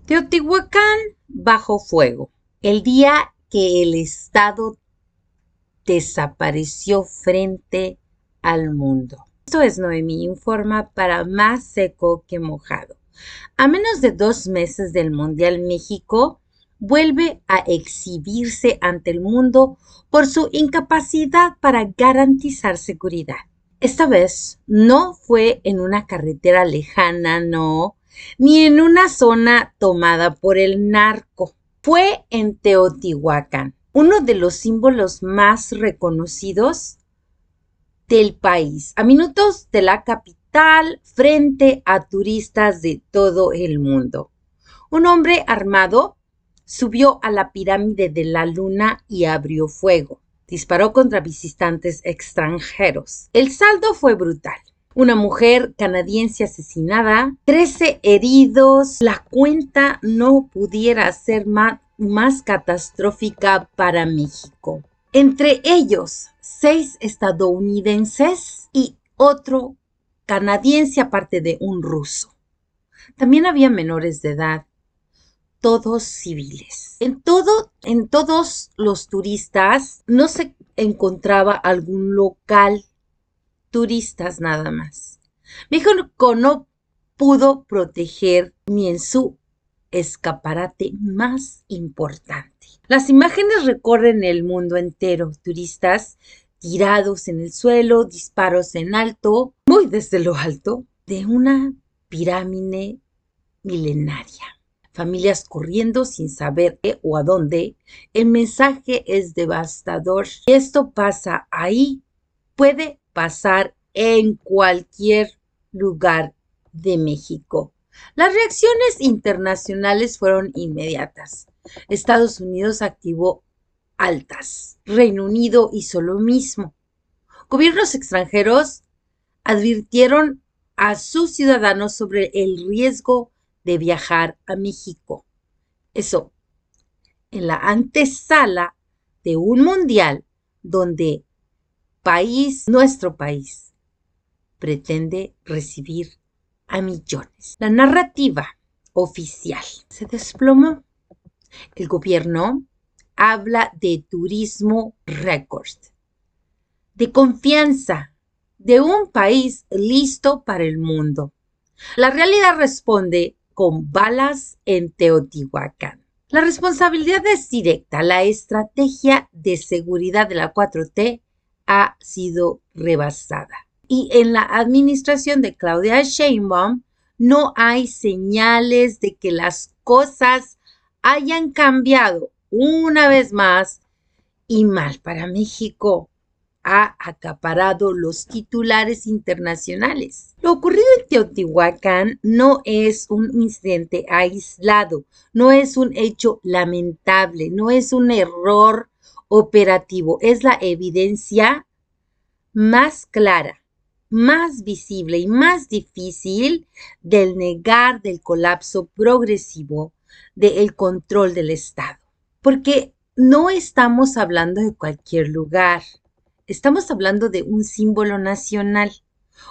Teotihuacán bajo fuego. El día que el Estado desapareció frente al mundo. Esto es Noemí Informa para Más Seco que Mojado. A menos de 2 meses del Mundial, México vuelve a exhibirse ante el mundo por su incapacidad para garantizar seguridad. Esta vez no fue en una carretera lejana, no, ni en una zona tomada por el narco. Fue en Teotihuacán, uno de los símbolos más reconocidos del país, a minutos de la capital, frente a turistas de todo el mundo. Un hombre armado subió a la pirámide de la luna y abrió fuego. Disparó contra visitantes extranjeros. El saldo fue brutal. Una mujer canadiense asesinada, 13 heridos. La cuenta no pudiera ser más catastrófica para México. Entre ellos, 6 estadounidenses y otro canadiense, aparte de un ruso. También había menores de edad, todos civiles. En todos los turistas no se encontraba algún local, turistas nada más. México no pudo proteger ni en su escaparate más importante. Las imágenes recorren el mundo entero, turistas tirados en el suelo, disparos en alto, muy desde lo alto, de una pirámide milenaria. Familias corriendo sin saber qué o a dónde. El mensaje es devastador. Esto pasa ahí, puede pasar en cualquier lugar de México. Las reacciones internacionales fueron inmediatas. Estados Unidos activó altas. Reino Unido hizo lo mismo. Gobiernos extranjeros advirtieron a sus ciudadanos sobre el riesgo de viajar a México. Eso, en la antesala de un mundial donde nuestro país, pretende recibir a millones. La narrativa oficial se desplomó. El gobierno habla de turismo récord, de confianza, de un país listo para el mundo. La realidad responde con balas en Teotihuacán. La responsabilidad es directa. La estrategia de seguridad de la 4T ha sido rebasada. Y en la administración de Claudia Sheinbaum no hay señales de que las cosas hayan cambiado una vez más y mal para México. Ha acaparado los titulares internacionales. Lo ocurrido en Teotihuacán no es un incidente aislado, no es un hecho lamentable, no es un error operativo, es la evidencia más clara, más visible y más difícil del negar del colapso progresivo del control del Estado. Porque no estamos hablando de cualquier lugar. Estamos hablando de un símbolo nacional,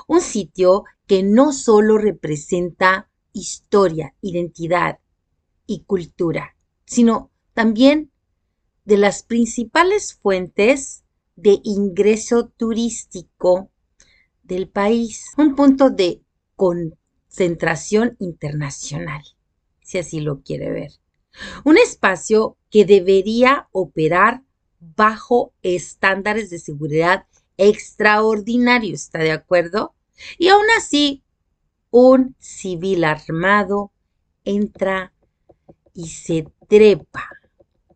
un sitio que no solo representa historia, identidad y cultura, sino también de las principales fuentes de ingreso turístico del país, un punto de concentración internacional, si así lo quiere ver. Un espacio que debería operar bajo estándares de seguridad extraordinarios, ¿está de acuerdo? Y aún así, un civil armado entra y se trepa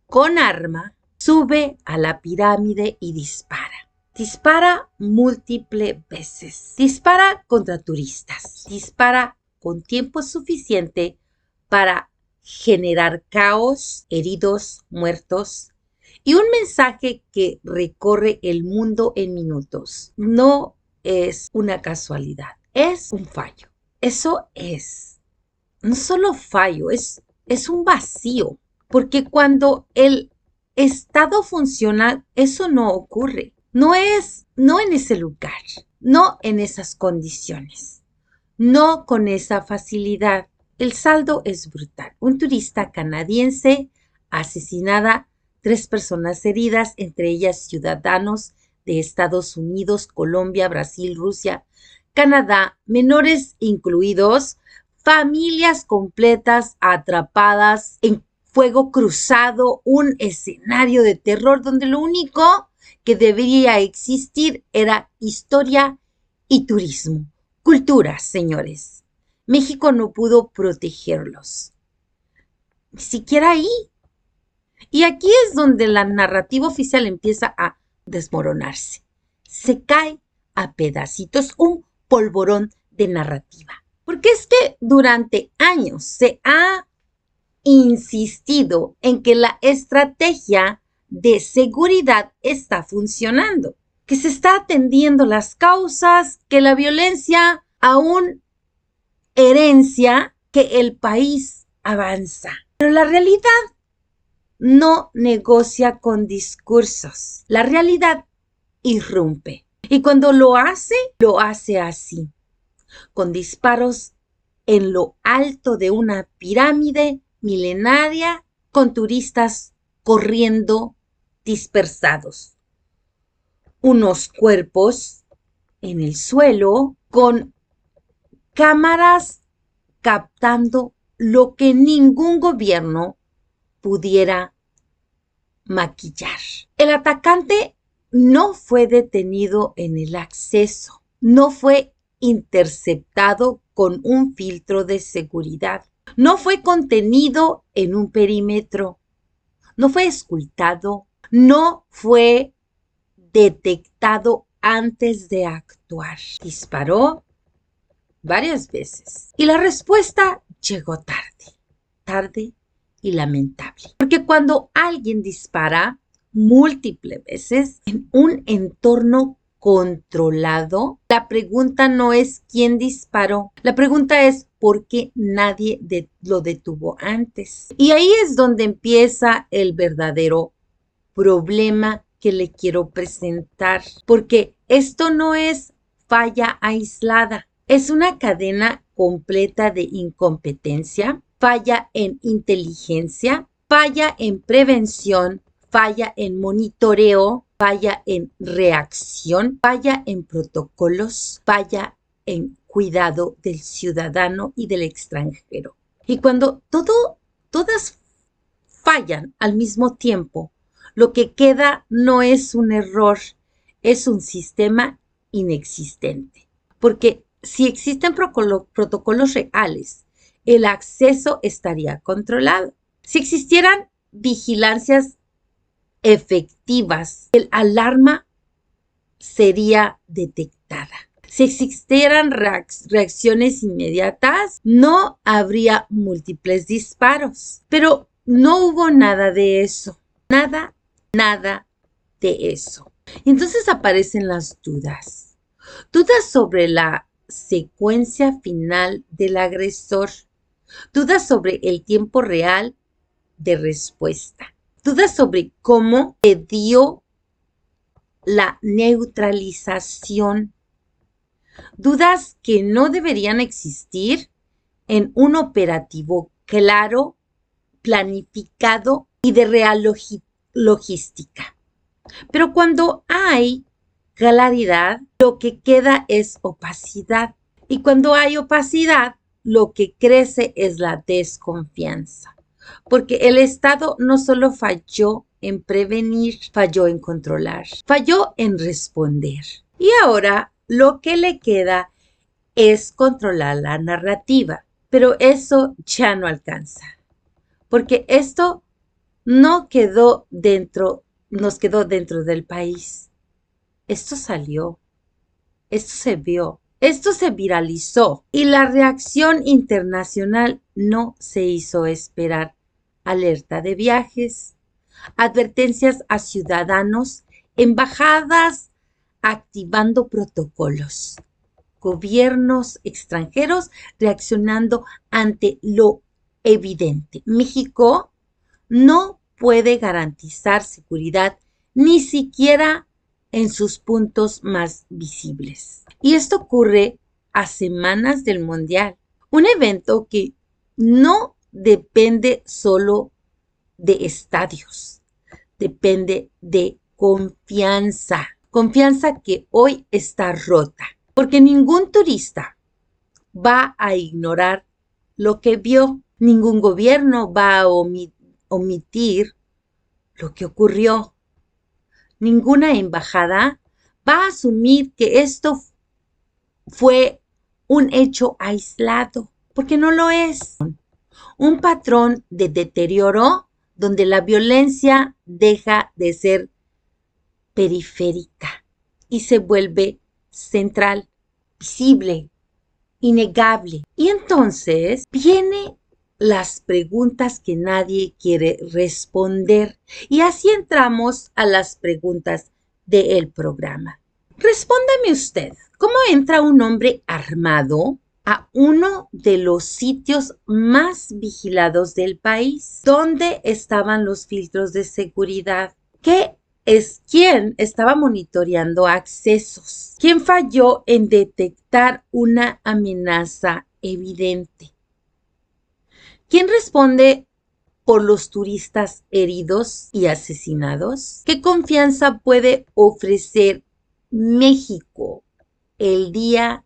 con arma, sube a la pirámide y dispara. Dispara múltiples veces. Dispara contra turistas. Dispara con tiempo suficiente para generar caos, heridos, muertos, y un mensaje que recorre el mundo en minutos. No es una casualidad, es un fallo. Eso es, no solo fallo, es un vacío, porque cuando el Estado funciona, eso no ocurre. No en ese lugar, no en esas condiciones, no con esa facilidad. El saldo es brutal. Un turista canadiense asesinada, 3 personas heridas, entre ellas ciudadanos de Estados Unidos, Colombia, Brasil, Rusia, Canadá, menores incluidos, familias completas atrapadas en fuego cruzado, un escenario de terror donde lo único que debería existir era historia y turismo. Cultura, señores. México no pudo protegerlos. Ni siquiera ahí. Y aquí es donde la narrativa oficial empieza a desmoronarse. Se cae a pedacitos, un polvorón de narrativa. Porque es que durante años se ha insistido en que la estrategia de seguridad está funcionando, que se está atendiendo las causas, que la violencia aún herencia, que el país avanza. Pero la realidad no negocia con discursos. La realidad irrumpe. Y cuando lo hace así, con disparos en lo alto de una pirámide milenaria, con turistas corriendo dispersados. Unos cuerpos en el suelo con cámaras captando lo que ningún gobierno pudiera maquillar. El atacante no fue detenido en el acceso, no fue interceptado con un filtro de seguridad, no fue contenido en un perímetro, no fue escoltado, no fue detectado antes de actuar. Disparó varias veces y la respuesta llegó tarde y lamentable. Porque cuando alguien dispara múltiples veces en un entorno controlado, la pregunta no es quién disparó, la pregunta es por qué nadie lo detuvo antes. Y ahí es donde empieza el verdadero problema que le quiero presentar, porque esto no es falla aislada, es una cadena completa de incompetencia, falla en inteligencia, falla en prevención, falla en monitoreo, falla en reacción, falla en protocolos, falla en cuidado del ciudadano y del extranjero. Y cuando todas fallan al mismo tiempo, lo que queda no es un error, es un sistema inexistente. Porque si existen protocolos reales, el acceso estaría controlado. Si existieran vigilancias efectivas, el alarma sería detectada. Si existieran reacciones inmediatas, no habría múltiples disparos. Pero no hubo nada de eso. Nada de eso. Y entonces aparecen las dudas. Dudas sobre la secuencia final del agresor. Dudas sobre el tiempo real de respuesta. Dudas sobre cómo se dio la neutralización. Dudas que no deberían existir en un operativo claro, planificado y de real logística. Pero cuando hay claridad, lo que queda es opacidad. Y cuando hay opacidad, lo que crece es la desconfianza. Porque el Estado no solo falló en prevenir, falló en controlar, falló en responder. Y ahora lo que le queda es controlar la narrativa. Pero eso ya no alcanza. Porque esto no quedó nos quedó dentro del país. Esto salió, esto se vio, esto se viralizó y la reacción internacional no se hizo esperar. Alerta de viajes, advertencias a ciudadanos, embajadas activando protocolos, gobiernos extranjeros reaccionando ante lo evidente. México no puede garantizar seguridad ni siquiera en sus puntos más visibles. Y esto ocurre a semanas del Mundial, un evento que no depende solo de estadios, depende de confianza. Confianza que hoy está rota, porque ningún turista va a ignorar lo que vio. Ningún gobierno va a omitir lo que ocurrió. Ninguna embajada va a asumir que esto fue un hecho aislado, porque no lo es. Un patrón de deterioro donde la violencia deja de ser periférica y se vuelve central, visible, innegable. Y entonces vienen las preguntas que nadie quiere responder. Y así entramos a las preguntas del programa. Respóndame usted, ¿cómo entra un hombre armado a uno de los sitios más vigilados del país? ¿Dónde estaban los filtros de seguridad? ¿Quién estaba monitoreando accesos? ¿Quién falló en detectar una amenaza evidente? ¿Quién responde por los turistas heridos y asesinados? ¿Qué confianza puede ofrecer México el día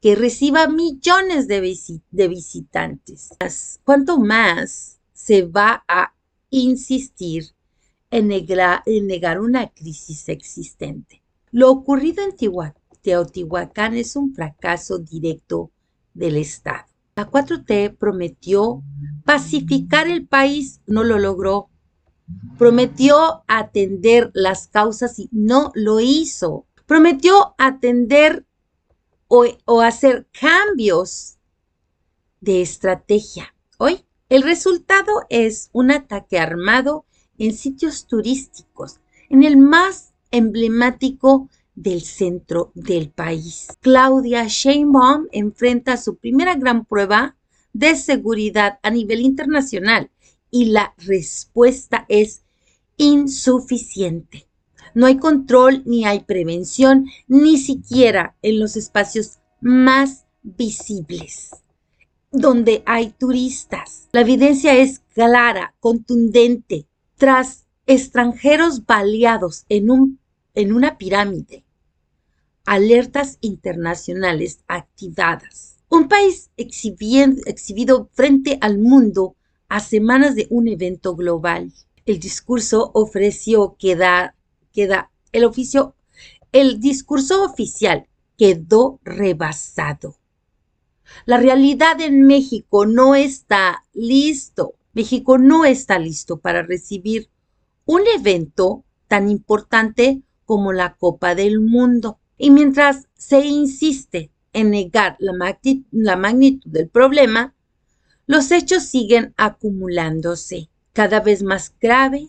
que reciba millones de visitantes? ¿Cuánto más se va a insistir en negar una crisis existente? Lo ocurrido en Teotihuacán es un fracaso directo del Estado. La 4T prometió pacificar el país, no lo logró. Prometió atender las causas y no lo hizo. Prometió atender o hacer cambios de estrategia. Hoy, el resultado es un ataque armado en sitios turísticos, en el más emblemático del centro del país. Claudia Sheinbaum enfrenta su primera gran prueba de seguridad a nivel internacional y la respuesta es insuficiente. No hay control ni hay prevención, ni siquiera en los espacios más visibles donde hay turistas. La evidencia es clara, contundente. Tras extranjeros baleados en una pirámide, alertas internacionales activadas. Un país exhibido frente al mundo a semanas de un evento global. El discurso el discurso oficial quedó rebasado. La realidad en México no está listo. México no está listo para recibir un evento tan importante como la Copa del Mundo. Y mientras se insiste en negar la magnitud del problema, los hechos siguen acumulándose, cada vez más grave,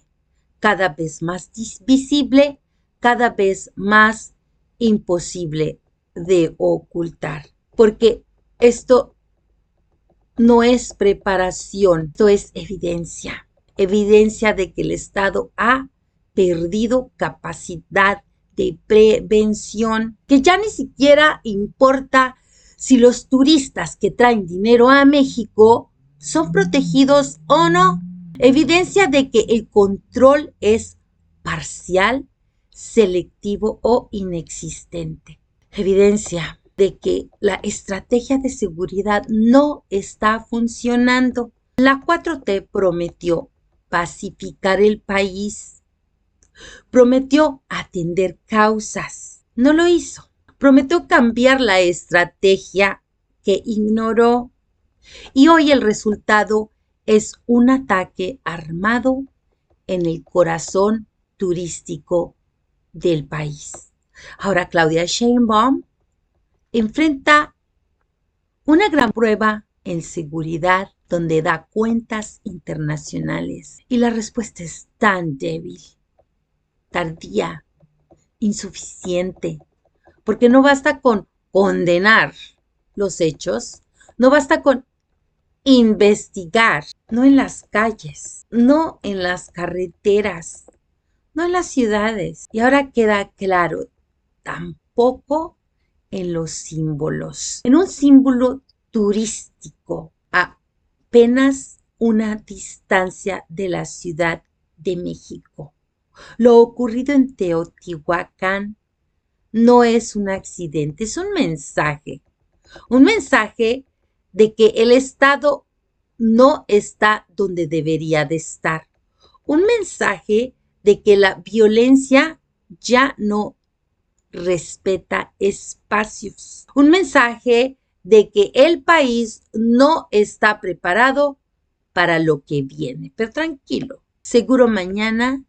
cada vez más visible, cada vez más imposible de ocultar. Porque esto no es preparación, esto es evidencia. Evidencia de que el Estado ha perdido capacidad de prevención, que ya ni siquiera importa si los turistas que traen dinero a México son protegidos o no. Evidencia de que el control es parcial, selectivo o inexistente. Evidencia de que la estrategia de seguridad no está funcionando. La 4T prometió pacificar el país, prometió atender causas, no lo hizo. Prometió cambiar la estrategia que ignoró y hoy el resultado es un ataque armado en el corazón turístico del país. Ahora Claudia Sheinbaum enfrenta una gran prueba en seguridad donde da cuentas internacionales y la respuesta es tan débil, tardía, insuficiente, porque no basta con condenar los hechos, no basta con investigar, no en las calles, no en las carreteras, no en las ciudades. Y ahora queda claro, tampoco en los símbolos. En un símbolo turístico apenas una distancia de la Ciudad de México. Lo ocurrido en Teotihuacán no es un accidente, es un mensaje de que el Estado no está donde debería de estar, un mensaje de que la violencia ya no respeta espacios, un mensaje de que el país no está preparado para lo que viene. Pero tranquilo, seguro mañana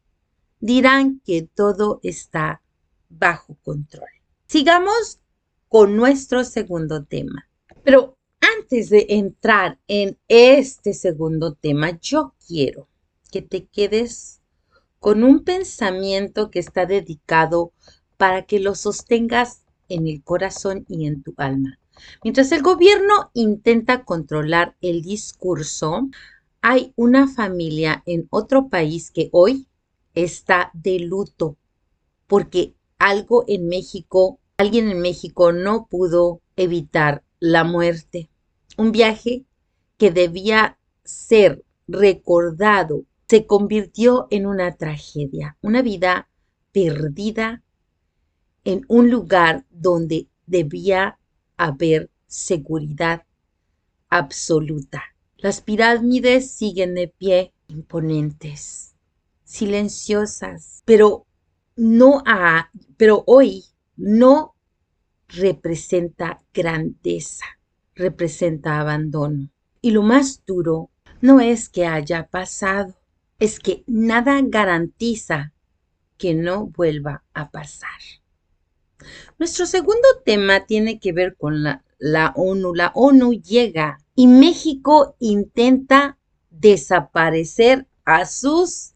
dirán que todo está bajo control. Sigamos con nuestro segundo tema. Pero antes de entrar en este segundo tema, yo quiero que te quedes con un pensamiento que está dedicado para que lo sostengas en el corazón y en tu alma. Mientras el gobierno intenta controlar el discurso, hay una familia en otro país que hoy está de luto porque alguien en México no pudo evitar la muerte. Un viaje que debía ser recordado se convirtió en una tragedia, una vida perdida en un lugar donde debía haber seguridad absoluta. Las pirámides siguen de pie, imponentes, silenciosas, pero hoy no representa grandeza, representa abandono. Y lo más duro no es que haya pasado, es que nada garantiza que no vuelva a pasar. Nuestro segundo tema tiene que ver con la ONU. La ONU llega y México intenta desaparecer a sus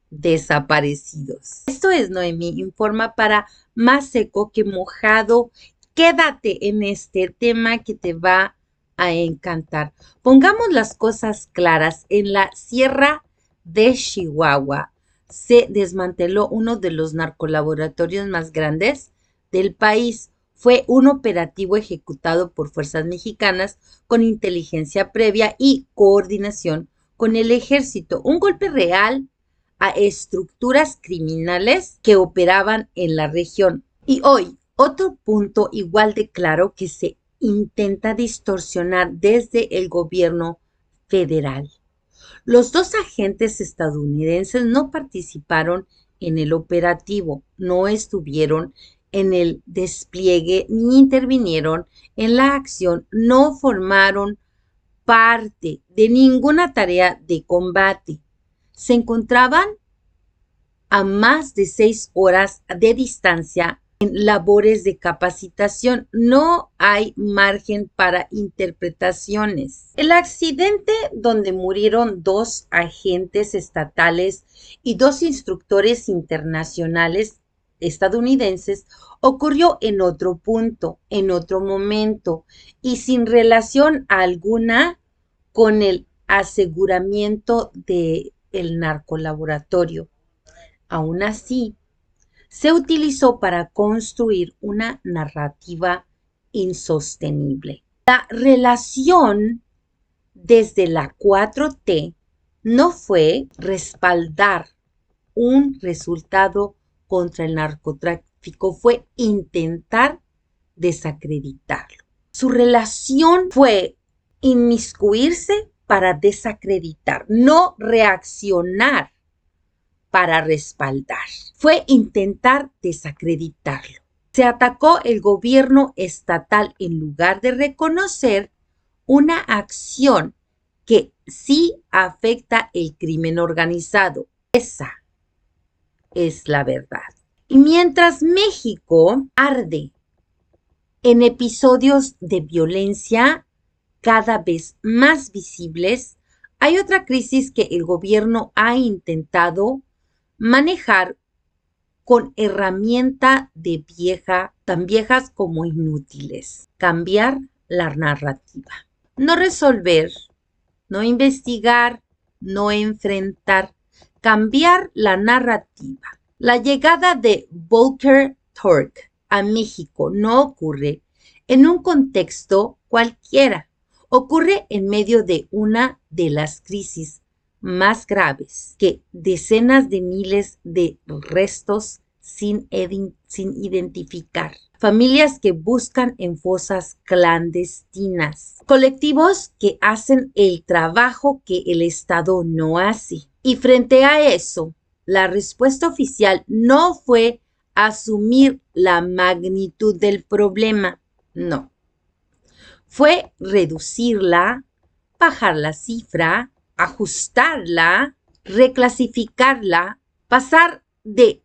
desaparecidos. Esto es Noemí Informa para Más Seco que Mojado. Quédate en este tema que te va a encantar. Pongamos las cosas claras. En la Sierra de Chihuahua se desmanteló uno de los narcolaboratorios más grandes del país. Fue un operativo ejecutado por fuerzas mexicanas con inteligencia previa y coordinación con el ejército. Un golpe real a estructuras criminales que operaban en la región. Y hoy, otro punto igual de claro que se intenta distorsionar desde el gobierno federal. Los dos agentes estadounidenses no participaron en el operativo, no estuvieron en el despliegue ni intervinieron en la acción, no formaron parte de ninguna tarea de combate. Se encontraban a más de 6 horas de distancia en labores de capacitación. No hay margen para interpretaciones. El accidente donde murieron 2 agentes estatales y 2 instructores internacionales estadounidenses ocurrió en otro punto, en otro momento y sin relación alguna con el aseguramiento del narcolaboratorio. Aún así, se utilizó para construir una narrativa insostenible. La relación desde la 4T no fue respaldar un resultado contra el narcotráfico, fue intentar desacreditarlo. Su relación fue inmiscuirse para desacreditar, no reaccionar para respaldar. Fue intentar desacreditarlo. Se atacó el gobierno estatal en lugar de reconocer una acción que sí afecta el crimen organizado. Esa es la verdad. Y mientras México arde en episodios de violencia cada vez más visibles, hay otra crisis que el gobierno ha intentado manejar con herramienta de tan viejas como inútiles. Cambiar la narrativa. No resolver, no investigar, no enfrentar. Cambiar la narrativa. La llegada de Volker Turk a México no ocurre en un contexto cualquiera. ocurre en medio de una de las crisis más graves, que decenas de miles de restos sin identificar, familias que buscan en fosas clandestinas, colectivos que hacen el trabajo que el Estado no hace. Y frente a eso, la respuesta oficial no fue asumir la magnitud del problema, no. Fue reducirla, bajar la cifra, ajustarla, reclasificarla, pasar de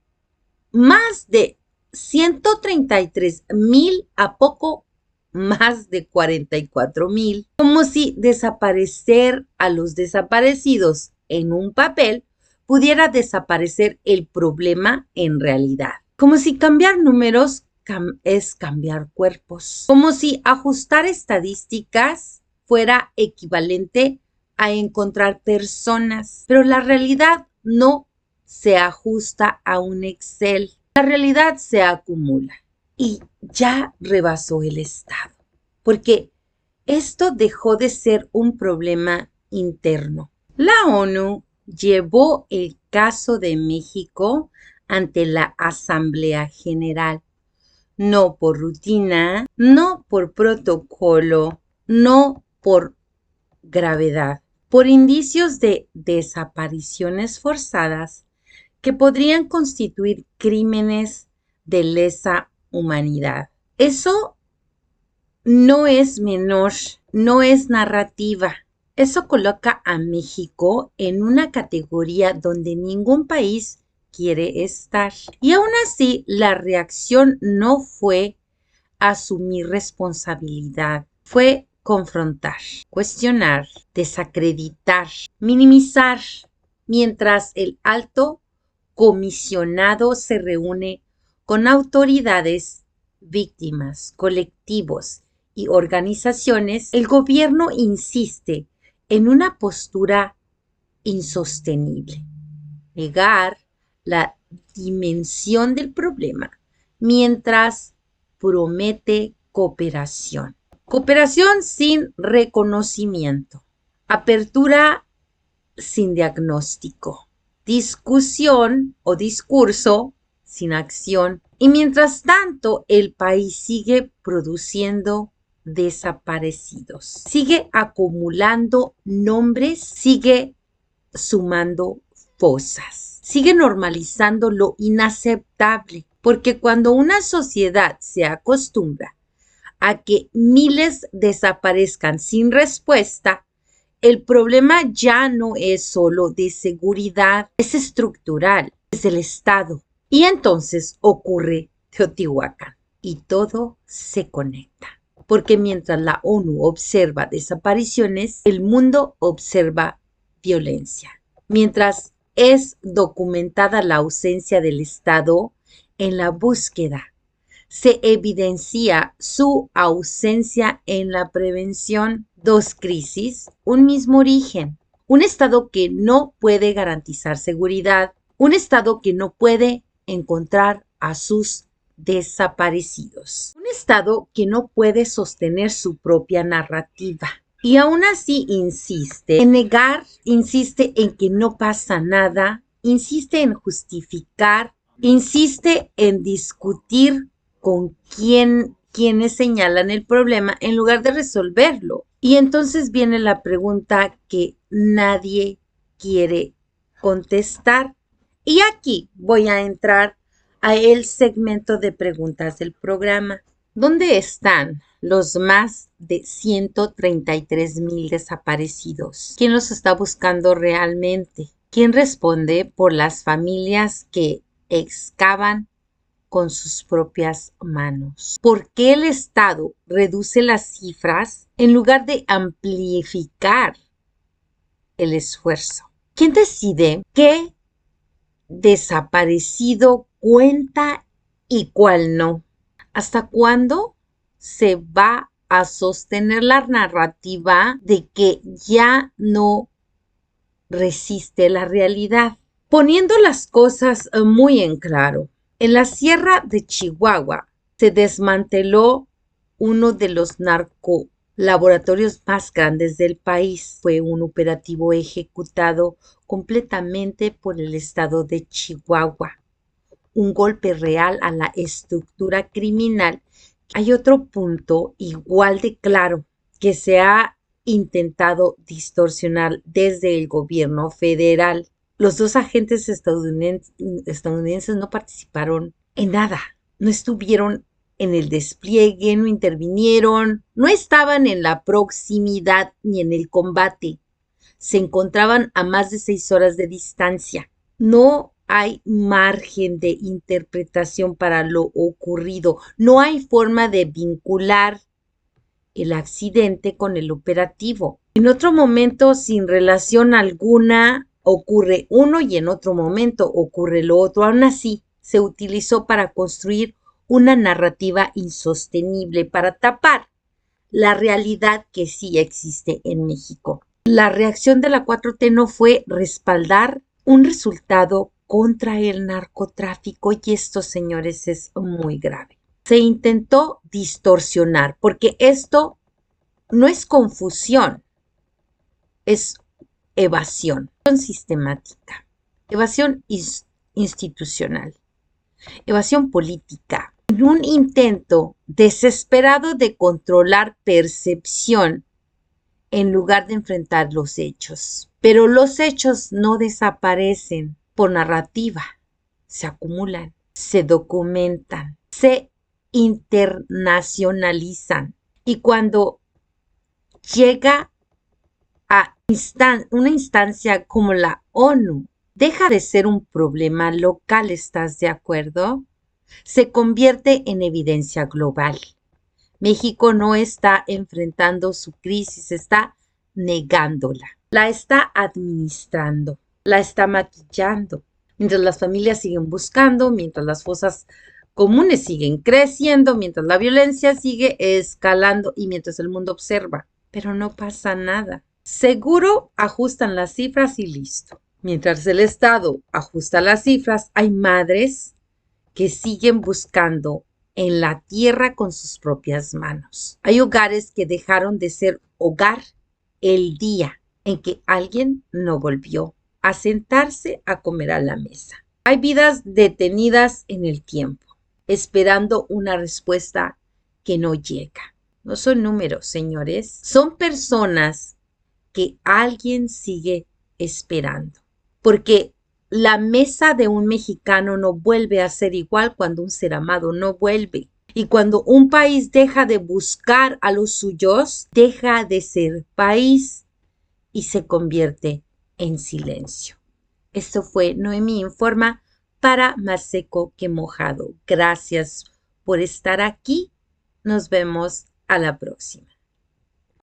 más de 133,000 a poco más de 44,000, como si desaparecer a los desaparecidos en un papel pudiera desaparecer el problema en realidad. Como si cambiar números es cambiar cuerpos. Como si ajustar estadísticas fuera equivalente a encontrar personas. Pero la realidad no se ajusta a un Excel. La realidad se acumula y ya rebasó el Estado, porque esto dejó de ser un problema interno. La ONU llevó el caso de México ante la Asamblea General, no por rutina, no por protocolo, no por gravedad, por indicios de desapariciones forzadas que podrían constituir crímenes de lesa humanidad. Eso no es menor, no es narrativa. Eso coloca a México en una categoría donde ningún país quiere estar. Y aún así, la reacción no fue asumir responsabilidad, fue confrontar, cuestionar, desacreditar, minimizar, mientras el alto comisionado se reúne con autoridades, víctimas, colectivos y organizaciones. El gobierno insiste en una postura insostenible, negar la dimensión del problema mientras promete cooperación. Cooperación sin reconocimiento, apertura sin diagnóstico, discusión o discurso sin acción. Y mientras tanto, el país sigue produciendo desaparecidos, sigue acumulando nombres, sigue sumando fosas, sigue normalizando lo inaceptable, porque cuando una sociedad se acostumbra a que miles desaparezcan sin respuesta, el problema ya no es solo de seguridad, es estructural, es del Estado. Y entonces ocurre Teotihuacán y todo se conecta. Porque mientras la ONU observa desapariciones, el mundo observa violencia. Mientras es documentada la ausencia del Estado en la búsqueda, se evidencia su ausencia en la prevención. Dos crisis, un mismo origen. Un Estado que no puede garantizar seguridad, un Estado que no puede encontrar a sus desaparecidos, un Estado que no puede sostener su propia narrativa. Y aún así insiste en negar, insiste en que no pasa nada, insiste en justificar, insiste en discutir con quienes señalan el problema en lugar de resolverlo. Y entonces viene la pregunta que nadie quiere contestar. Y aquí voy a entrar a el segmento de preguntas del programa. ¿Dónde están los más de 133,000 desaparecidos? ¿Quién los está buscando realmente? ¿Quién responde por las familias que excavan con sus propias manos? ¿Por qué el Estado reduce las cifras en lugar de amplificar el esfuerzo? ¿Quién decide qué desaparecido cuenta y cuál no? ¿Hasta cuándo se va a sostener la narrativa de que ya no resiste la realidad? Poniendo las cosas muy en claro, en la Sierra de Chihuahua se desmanteló uno de los laboratorios más grandes del país. Fue un operativo ejecutado completamente por el estado de Chihuahua. Un golpe real a la estructura criminal. Hay otro punto igual de claro que se ha intentado distorsionar desde el gobierno federal. Los dos agentes estadounidenses no participaron en nada, no estuvieron en el despliegue, no intervinieron, no estaban en la proximidad ni en el combate. Se encontraban a más de 6 horas de distancia. No hay margen de interpretación para lo ocurrido. No hay forma de vincular el accidente con el operativo. En otro momento, sin relación alguna, ocurre uno y en otro momento ocurre lo otro. Aún así, se utilizó para construir una narrativa insostenible para tapar la realidad que sí existe en México. La reacción de la 4T no fue respaldar un resultado contra el narcotráfico y esto, señores, es muy grave. Se intentó distorsionar porque esto no es confusión, es evasión sistemática, evasión institucional, evasión política, en un intento desesperado de controlar percepción en lugar de enfrentar los hechos. Pero los hechos no desaparecen por narrativa, se acumulan, se documentan, se internacionalizan. Y cuando llega a una instancia como la ONU, deja de ser un problema local, ¿estás de acuerdo? Se convierte en evidencia global. México no está enfrentando su crisis, está negándola, la está administrando, la está maquillando, mientras las familias siguen buscando, mientras las fosas comunes siguen creciendo, mientras la violencia sigue escalando y mientras el mundo observa, pero no pasa nada. Seguro ajustan las cifras y listo. Mientras el Estado ajusta las cifras, hay madres que siguen buscando en la tierra con sus propias manos. Hay hogares que dejaron de ser hogar el día en que alguien no volvió a sentarse a comer a la mesa. Hay vidas detenidas en el tiempo, esperando una respuesta que no llega. No son números, señores, son personas que alguien sigue esperando. Porque la mesa de un mexicano no vuelve a ser igual cuando un ser amado no vuelve. Y cuando un país deja de buscar a los suyos, deja de ser país y se convierte en silencio. Esto fue Noemí Informa para Más Seco que Mojado. Gracias por estar aquí. Nos vemos a la próxima.